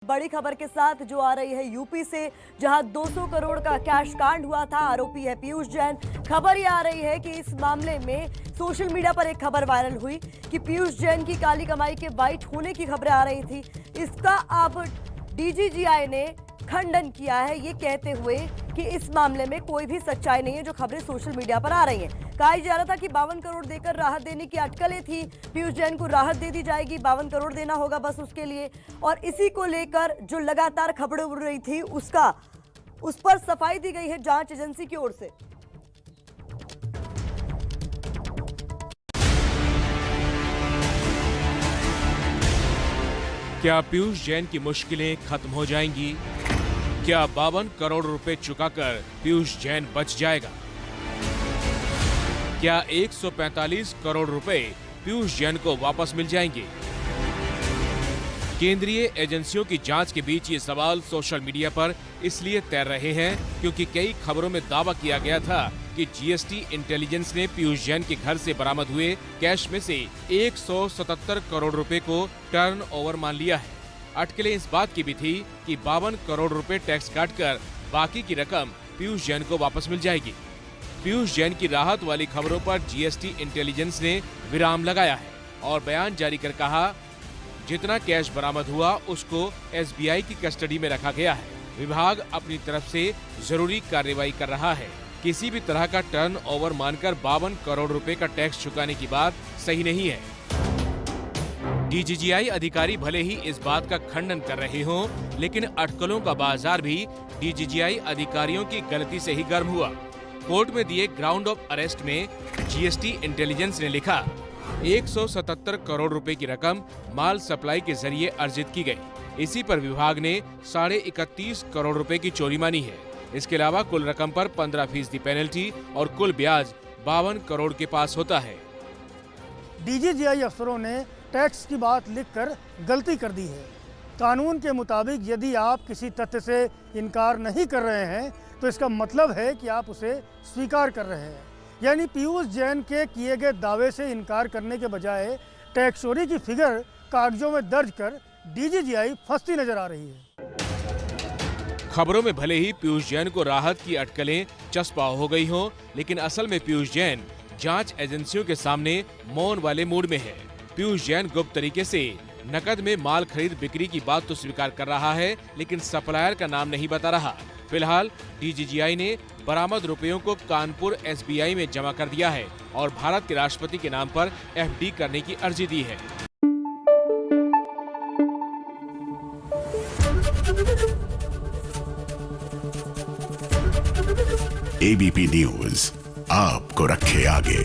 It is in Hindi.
बड़ी खबर के साथ जो आ रही है यूपी से, जहां 200 करोड़ का कैश कांड हुआ था। आरोपी है पीयूष जैन। खबर ये आ रही है कि इस मामले में सोशल मीडिया पर एक खबर वायरल हुई कि पीयूष जैन की काली कमाई के वाइट होने की खबरें आ रही थी। इसका अब डीजीजीआई ने खंडन किया है, ये कहते हुए कि इस मामले में कोई भी सच्चाई नहीं है जो खबरें सोशल मीडिया पर आ रही हैं। कहा जा रहा था कि 52 करोड़ देकर राहत देने की अटकलें थी। पीयूष जैन को राहत दे दी जाएगी, 52 करोड़ देना होगा बस उसके लिए। और इसी को लेकर जो लगातार खबरें उड़ रही थी उस पर सफाई दी गई है जांच एजेंसी की ओर से। क्या पीयूष जैन की मुश्किलें खत्म हो जाएंगी? क्या 52 करोड़ रुपए चुकाकर पीयूष जैन बच जाएगा? क्या 145 करोड़ रुपए पीयूष जैन को वापस मिल जाएंगे? केंद्रीय एजेंसियों की जांच के बीच ये सवाल सोशल मीडिया पर इसलिए तैर रहे हैं क्योंकि कई खबरों में दावा किया गया था कि जीएसटी इंटेलिजेंस ने पीयूष जैन के घर से बरामद हुए कैश में से 177 करोड़ रुपए को टर्न ओवर मान लिया है। अटकलें इस बात की भी थी कि 52 करोड़ रुपए टैक्स काटकर बाकी की रकम पीयूष जैन को वापस मिल जाएगी। पीयूष जैन की राहत वाली खबरों पर जीएसटी इंटेलिजेंस ने विराम लगाया है और बयान जारी कर कहा, जितना कैश बरामद हुआ उसको एसबीआई की कस्टडी में रखा गया है। विभाग अपनी तरफ से जरूरी कार्रवाई कर रहा है। किसी भी तरह का टर्न ओवर मानकर 52 करोड़ रुपए का टैक्स चुकाने की बात सही नहीं है। डीजीजीआई अधिकारी भले ही इस बात का खंडन कर रहे हों, लेकिन अटकलों का बाजार भी डीजीजीआई अधिकारियों की गलती से ही गर्म हुआ। कोर्ट में दिए ग्राउंड ऑफ अरेस्ट में जीएसटी इंटेलिजेंस ने लिखा, 177 करोड़ रुपए की रकम माल सप्लाई के जरिए अर्जित की गई। इसी पर विभाग ने 31.5 करोड़ रुपए की चोरी मानी है। इसके अलावा कुल रकम पर 15% पेनल्टी और कुल ब्याज 52 करोड़ के पास होता है। डीजीजीआई अफसरों ने टैक्स की बात लिखकर गलती कर दी है। कानून के मुताबिक यदि आप किसी तथ्य से इनकार नहीं कर रहे हैं तो इसका मतलब है कि आप उसे स्वीकार कर रहे हैं। यानी पीयूष जैन के किए गए दावे से इनकार करने के बजाय टैक्स चोरी की फिगर कागजों में दर्ज कर डीजीजीआई फंसती नजर आ रही है। खबरों में भले ही पीयूष जैन को राहत की अटकलें चस्पा हो गई हों, लेकिन असल में पीयूष जैन जांच एजेंसियों के सामने मौन वाले मूड में है। पीयूष जैन गुप्त तरीके से नकद में माल खरीद बिक्री की बात तो स्वीकार कर रहा है, लेकिन सप्लायर का नाम नहीं बता रहा। फिलहाल डीजीजीआई ने बरामद रुपयों को कानपुर एसबीआई में जमा कर दिया है और भारत के राष्ट्रपति के नाम पर एफडी करने की अर्जी दी है। एबीपी न्यूज आपको रखे आगे।